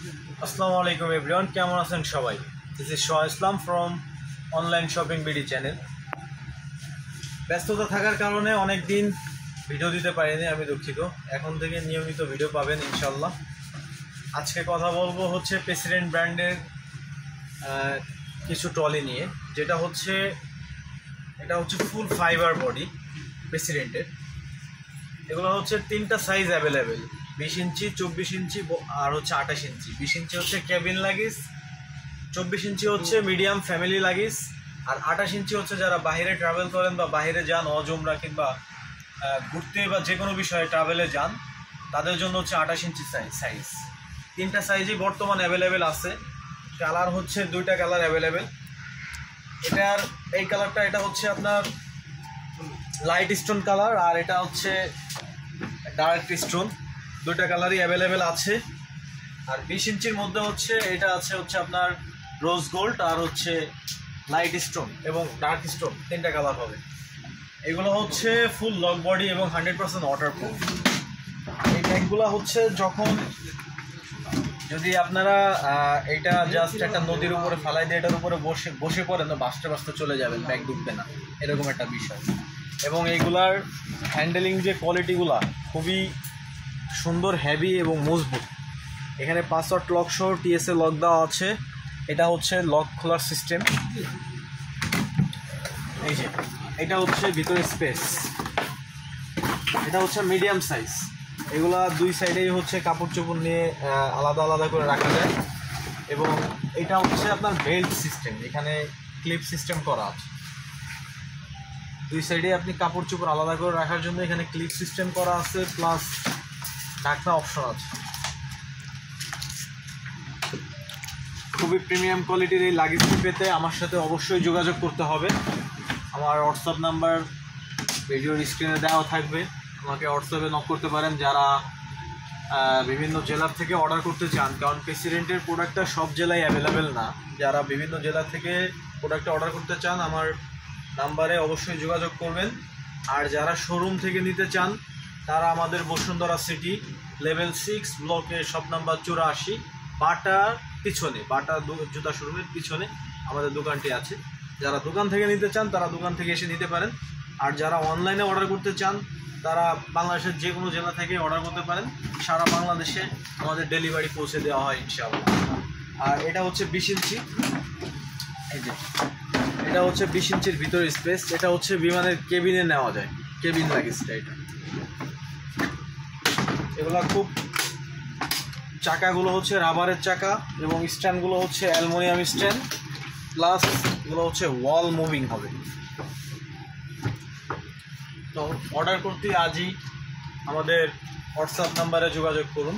আসসালামু আলাইকুম এভরিওয়ান, কেমন আছেন সবাই? This is Shah Islam from online shopping BD channel. ব্যস্ততা থাকার কারণে অনেক দিন ভিডিও দিতে পারিনি, আমি দুঃখিত। এখন থেকে নিয়মিত ভিডিও পাবেন ইনশাল্লাহ। আজকে কথা বলবো হচ্ছে প্রেসিডেন্ট ব্র্যান্ডের কিছু ট্রলি নিয়ে, এটা হচ্ছে ফুল ফাইবার বডি প্রেসিডেন্টের। এগুলো হচ্ছে তিনটা সাইজ অ্যাভেলেবেল, 20 ইঞ্চি, 24 ইঞ্চি আর হচ্ছে 28 ইঞ্চি। 20 ইঞ্চি হচ্ছে কেবিন লাগেজ, 24 ইঞ্চি হচ্ছে মিডিয়াম ফ্যামিলি লাগেজ, আর 28 ইঞ্চি হচ্ছে যারা বাইরে ট্রাভেল করেন বা বাইরে যান, অজমরা কিংবা ঘুরতে বা যে কোনো বিষয়ে ট্রাভেলে যান, তাদের জন্য হচ্ছে 28 ইঞ্চি সাইজ। তিনটা সাইজই বর্তমান অ্যাভেলেবেল আছে। কালার হচ্ছে দুইটা কালার অ্যাভেলেবেল। এটার এই কালারটা, এটা হচ্ছে আপনার লাইট স্টোন কালার, আর এটা হচ্ছে ডার্ক স্টোন। দুইটা কালারই অ্যাভেলেবেল আছে। আর 20 ইঞ্চির মধ্যে হচ্ছে এটা হচ্ছে আপনার রোজ গোল্ড আর হচ্ছে লাইট স্টোন এবং ডার্ক স্টোন, তিনটা কালার হবে। এগুলো হচ্ছে ফুল লক বডি এবং 100% ওয়াটারপ্রুফ। এই ব্যাগগুলো হচ্ছে যখন যদি আপনারা এটা জাস্ট একটা নদীর উপরে ফালাই দিয়ে এটার উপরে বসে পড়েন, তো বাঁচতে বাঁচতে চলে যাবেন, ব্যাগ ডুববে না, এরকম একটা বিষয়। এবং এইগুলার হ্যান্ডেলিং যে কোয়ালিটিগুলা খুবই সুন্দর, হেভি এবং মজবুত। এখানে পাসওয়ার্ড লক সহ টিএসএ লক দেওয়া আছে। এটা হচ্ছে লক খোলার সিস্টেম। এই যে এটা হচ্ছে ভিতরে স্পেস, এটা হচ্ছে মিডিয়াম সাইজ। এগুলা দুই সাইডেই হচ্ছে কাপড় চোপড় নিয়ে আলাদা আলাদা করে রাখা যায়। এবং এটা হচ্ছে আপনার বেল্ট সিস্টেম, এখানে ক্লিপ সিস্টেম করা আছে। দুই সাইডে আপনি কাপড় চোপড় আলাদা করে রাখার জন্য এখানে ক্লিপ সিস্টেম করা আছে, প্লাস ঢাকনা অপশন আছে। খুবই প্রিমিয়াম কোয়ালিটির এই লাগেজটি পেতে আমার সাথে অবশ্যই যোগাযোগ করতে হবে। আমার হোয়াটসঅ্যাপ নাম্বার ভিডিওর স্ক্রিনে দেওয়া থাকবে, আমাকে হোয়াটসঅ্যাপে নক করতে পারেন যারা বিভিন্ন জেলার থেকে অর্ডার করতে চান। কারণ প্রেসিডেন্টের প্রোডাক্টটা সব জেলায় অ্যাভেলেবেল না। যারা বিভিন্ন জেলা থেকে প্রোডাক্টটা অর্ডার করতে চান আমার নাম্বারে অবশ্যই যোগাযোগ করবেন। আর যারা শোরুম থেকে নিতে চান তারা আমাদের বসুন্ধরা সিটি লেভেল 6 ব্লকে শপ নাম্বার 84 বাটার পিছনে, বাটা জুতা শোরুমের পিছনে আমাদের দোকানটি আছে। যারা দোকান থেকে নিতে চান তারা দোকান থেকে এসে নিতে পারেন। আর যারা অনলাইনে অর্ডার করতে চান তারা বাংলাদেশের যে কোনো জেলা থেকে অর্ডার করতে পারেন। সারা বাংলাদেশে আমাদের ডেলিভারি পৌঁছে দেওয়া হয় ইনশাআল্লাহ। আর এটা হচ্ছে 20 ইঞ্চি। এই যে এটা হচ্ছে 20 ইঞ্চির ভিতরে স্পেস। এটা হচ্ছে বিমানের কেবিনে নেওয়া যায়, কেবিন লাগেজটা এটা। এগুলো খুব, চাকাগুলো হচ্ছে রাবারের চাকা এবং স্ট্যান্ডগুলো হচ্ছে অ্যালুমিনিয়াম স্ট্যান্ড, প্লাস এগুলো হচ্ছে ওয়াল মুভিং হবে। তো অর্ডার করতে আজই আমাদের হোয়াটসঅ্যাপ নাম্বারে যোগাযোগ করুন।